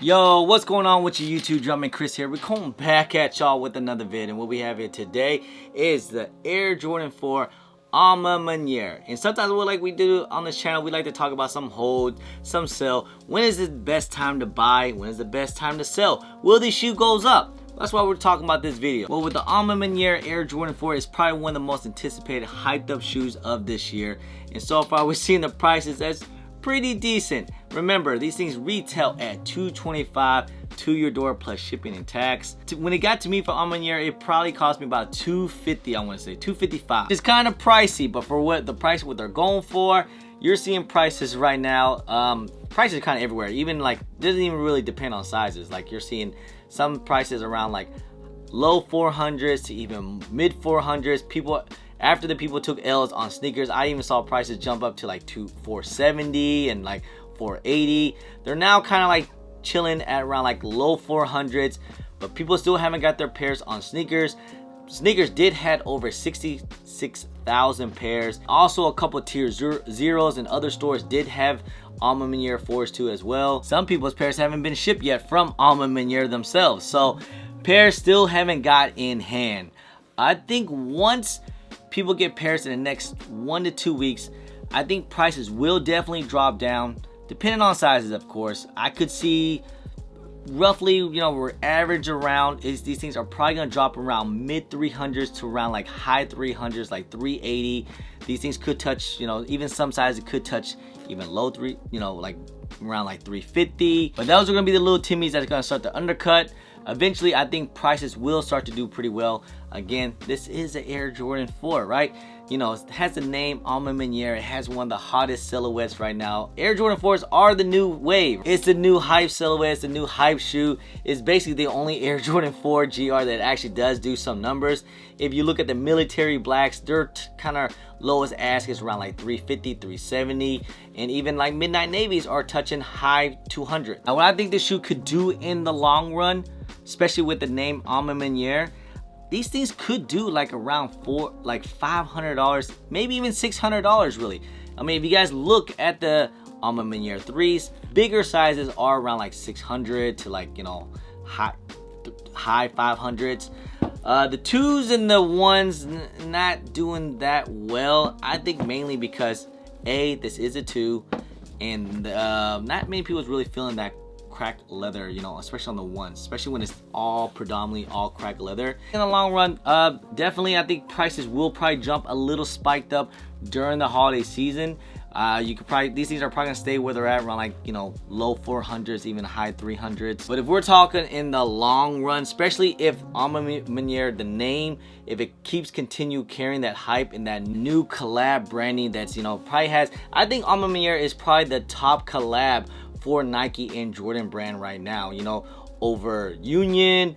Yo, what's going on with you YouTube? Drumming Chris here. We're coming back at y'all with another vid, and what we have here today is the Air Jordan 4 Maniere. And sometimes like we do on this channel, we like to talk about some hold, some sell. When is the best time to buy? When is the best time to sell? Will the shoe goes up? That's why we're talking about this video. Well, with the Maniere Air Jordan 4, it's probably one of the most anticipated, hyped up shoes of this year. And so far, we're seeing the prices as pretty decent. Remember, these things retail at $225 to your door plus shipping and tax. When it got to me for Maniere, it probably cost me about $250. I want to say $255. It's kind of pricey, but for what they're going for, you're seeing prices right now. Prices are kind of everywhere. Even like doesn't even really depend on sizes. Like you're seeing some prices around like low 400s to even mid 400s. After the people took L's on sneakers, I even saw prices jump up to like $470 and like $480. They're now kind of like chilling at around like low 400s, but people still haven't got their pairs on sneakers. Sneakers did had over 66,000 pairs. Also, a couple tier zeros and other stores did have Maniere 4s too as well. Some people's pairs haven't been shipped yet from Maniere themselves, so pairs still haven't got in hand. I think once people get pairs in the next 1 to 2 weeks, I think prices will definitely drop down, depending on sizes, of course. I could see roughly, we're average around, these things are probably gonna drop around mid 300s to around like high 300s, like 380. These things could touch, even some sizes could touch even low like around like 350. But those are gonna be the little Timmies that's gonna start to undercut. Eventually, I think prices will start to do pretty well. Again, this is an Air Jordan 4, right? It has the name Maniere. It has one of the hottest silhouettes right now. Air Jordan 4s are the new wave. It's the new hype silhouette. It's the new hype shoe. It's basically the only Air Jordan 4 GR that actually does do some numbers. If you look at the military blacks, their kind of lowest ask is around like 350, 370. And even like midnight navies are touching high 200. Now, what I think this shoe could do in the long run, especially with the name Maniere, these things could do like around $500, maybe even $600 really. I mean, if you guys look at the Maniere 3s, bigger sizes are around like 600 to like, high 500s. The 2s and the 1s not doing that well. I think mainly because this is a 2, and not many people is really feeling that cracked leather, especially on the ones, especially when it's predominantly all cracked leather. In the long run, definitely I think prices will probably jump a little, spiked up during the holiday season. These things are probably gonna stay where they're at, around like low 400s, even high 300s. But if we're talking in the long run, especially if Maniere, the name, if it keeps continue carrying that hype and that new collab branding that's probably has, I think Maniere is probably the top collab for Nike and Jordan brand right now, over Union,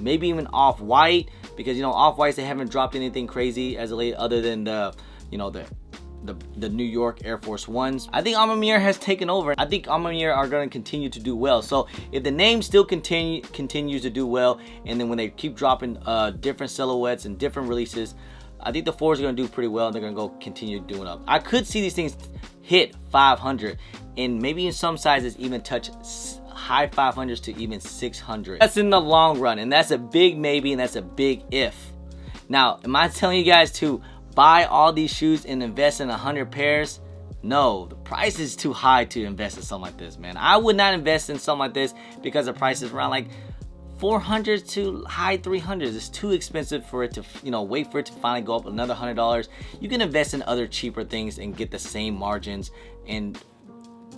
maybe even Off-White, because Off-Whites, they haven't dropped anything crazy as of late other than the New York Air Force Ones. I think Maniere has taken over. I think Maniere are going to continue to do well. So if the name still continues to do well, and then when they keep dropping different silhouettes and different releases, I think the 4s are going to do pretty well, and they're going to go continue doing up. I could see these things hit 500, and maybe in some sizes even touch high 500s to even 600. That's in the long run, and that's a big maybe, and that's a big if. Now, am I telling you guys to buy all these shoes and invest in 100 pairs? No, the price is too high to invest in something like this, man. I would not invest in something like this because the price is around like 400 to high 300s. It's too expensive for it to, wait for it to finally go up another $100. You can invest in other cheaper things and get the same margins and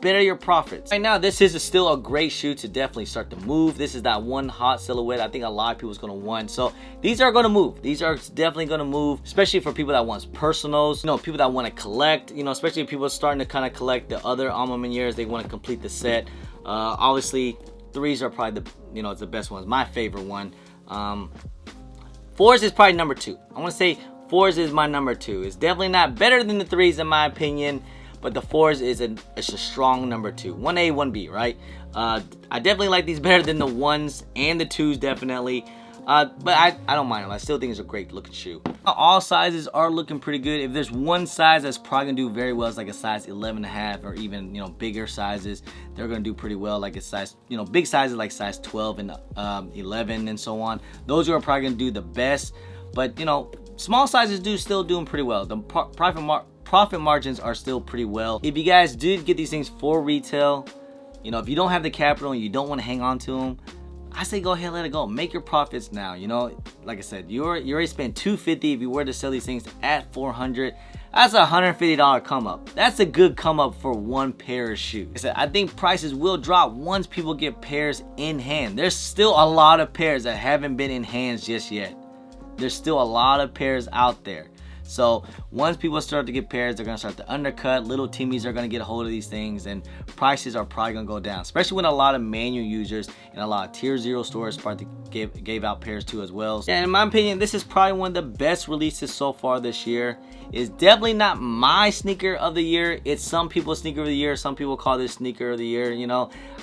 better your profits. Right now, this is still a great shoe to definitely start to move. This is that one hot silhouette I think a lot of people is going to want. So these are going to move. These are definitely going to move, especially for people that want personals, people that want to collect, especially if people are starting to kind of collect the other Manieres. They want to complete the set. Obviously, 3s are probably the, it's the best ones. My favorite one. 4s is probably number 2. I want to say 4s is my number 2. It's definitely not better than the 3s in my opinion, but the 4s is a strong number 2. 1A, 1B, right? I definitely like these better than the 1s and the 2s, definitely. But I don't mind them. I still think it's a great looking shoe. All sizes are looking pretty good. If there's one size that's probably gonna do very well, it's like a size 11.5 or even, bigger sizes. They're gonna do pretty well, like a size, big sizes like size 12 and 11 and so on. Those are probably gonna do the best. But small sizes still doing pretty well. The profit margins are still pretty well. If you guys did get these things for retail, if you don't have the capital and you don't want to hang on to them, I say go ahead, let it go. Make your profits now. Like I said, you already spent $250 if you were to sell these things at $400. That's a $150 come up. That's a good come up for one pair of shoes. Like I said, I think prices will drop once people get pairs in hand. There's still a lot of pairs that haven't been in hands just yet. There's still a lot of pairs out there. So once people start to get pairs, they're gonna start to undercut. Little teamies are gonna get a hold of these things, and prices are probably gonna go down, especially when a lot of manual users and a lot of tier 0 stores start to gave out pairs too as well. And in my opinion, this is probably one of the best releases so far this year. It's definitely not my sneaker of the year. It's some people's sneaker of the year. Some people call this sneaker of the year.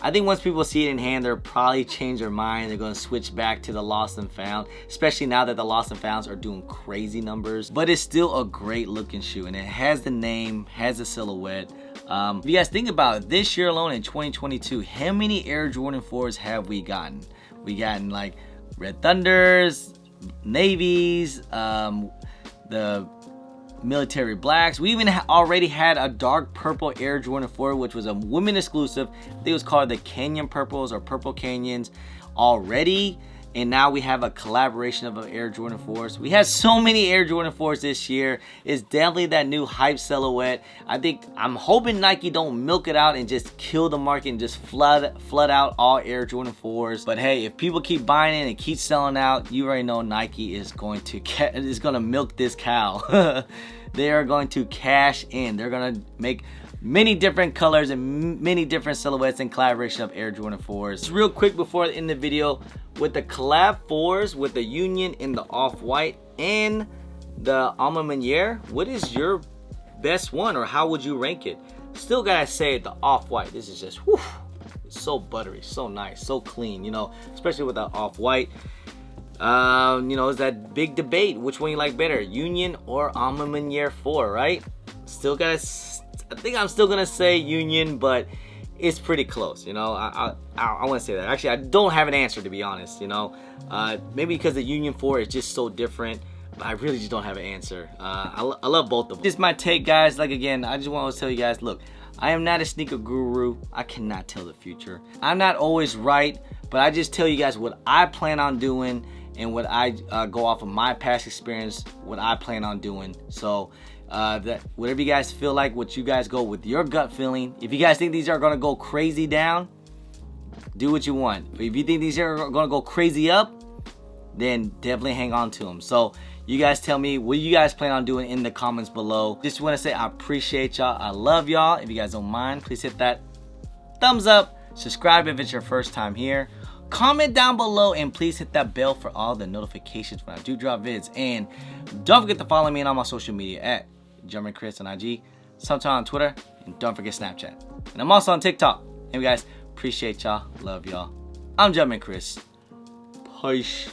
I think once people see it in hand, they'll probably change their mind. They're going to switch back to the lost and found, especially now that the lost and founds are doing crazy numbers. But it's still a great looking shoe, and it has the name, has the silhouette. If you guys think about it, this year alone in 2022, how many Air Jordan 4s have we gotten? We gotten like Red Thunders, Navies, the military blacks. We even already had a dark purple Air Jordan 4, which was a women exclusive. I think it was called the Canyon Purples or Purple Canyons already. And now we have a collaboration of Air Jordan 4s. We had so many Air Jordan 4s this year. It's definitely that new hype silhouette. I'm hoping Nike don't milk it out and just kill the market and just flood out all Air Jordan 4s. But hey, if people keep buying it and keep selling out, you already know Nike is going to milk this cow. They are going to cash in. They're going to make many different colors and many different silhouettes and collaboration of Air Jordan 4s. Just real quick before I end the video, with the collab 4s with the Union in the off-white and the Maniere, what is your best one, or how would you rank it? Still gotta say the off-white. This is just whew, it's so buttery, so nice, so clean, especially with the off-white. It's that big debate, which one you like better, Union or Maniere 4, right? I think I'm still gonna say Union, but it's pretty close. I want to say that. Actually, I don't have an answer, to be honest. Maybe because the Union 4 is just so different, but I really just don't have an answer. I love both of them. This is my take, guys. Like, again, I just want to tell you guys, look, I am not a sneaker guru. I cannot tell the future. I'm not always right, but I just tell you guys what I plan on doing and what I go off of my past experience, what I plan on doing. So that whatever you guys feel like, what you guys go with your gut feeling. If you guys think these are gonna go crazy down, do what you want. But if you think these are gonna go crazy up, then definitely hang on to them. So you guys tell me what you guys plan on doing in the comments below. Just want to say I appreciate y'all. I love y'all. If you guys don't mind, please hit that thumbs up. Subscribe if it's your first time here. Comment down below, and please hit that bell for all the notifications when I do drop vids. And don't forget to follow me on all my social media at Jumpman Chris on IG, sometime on Twitter, and don't forget Snapchat. And I'm also on TikTok. And guys, appreciate y'all, love y'all. I'm Jumpman Chris. Peace.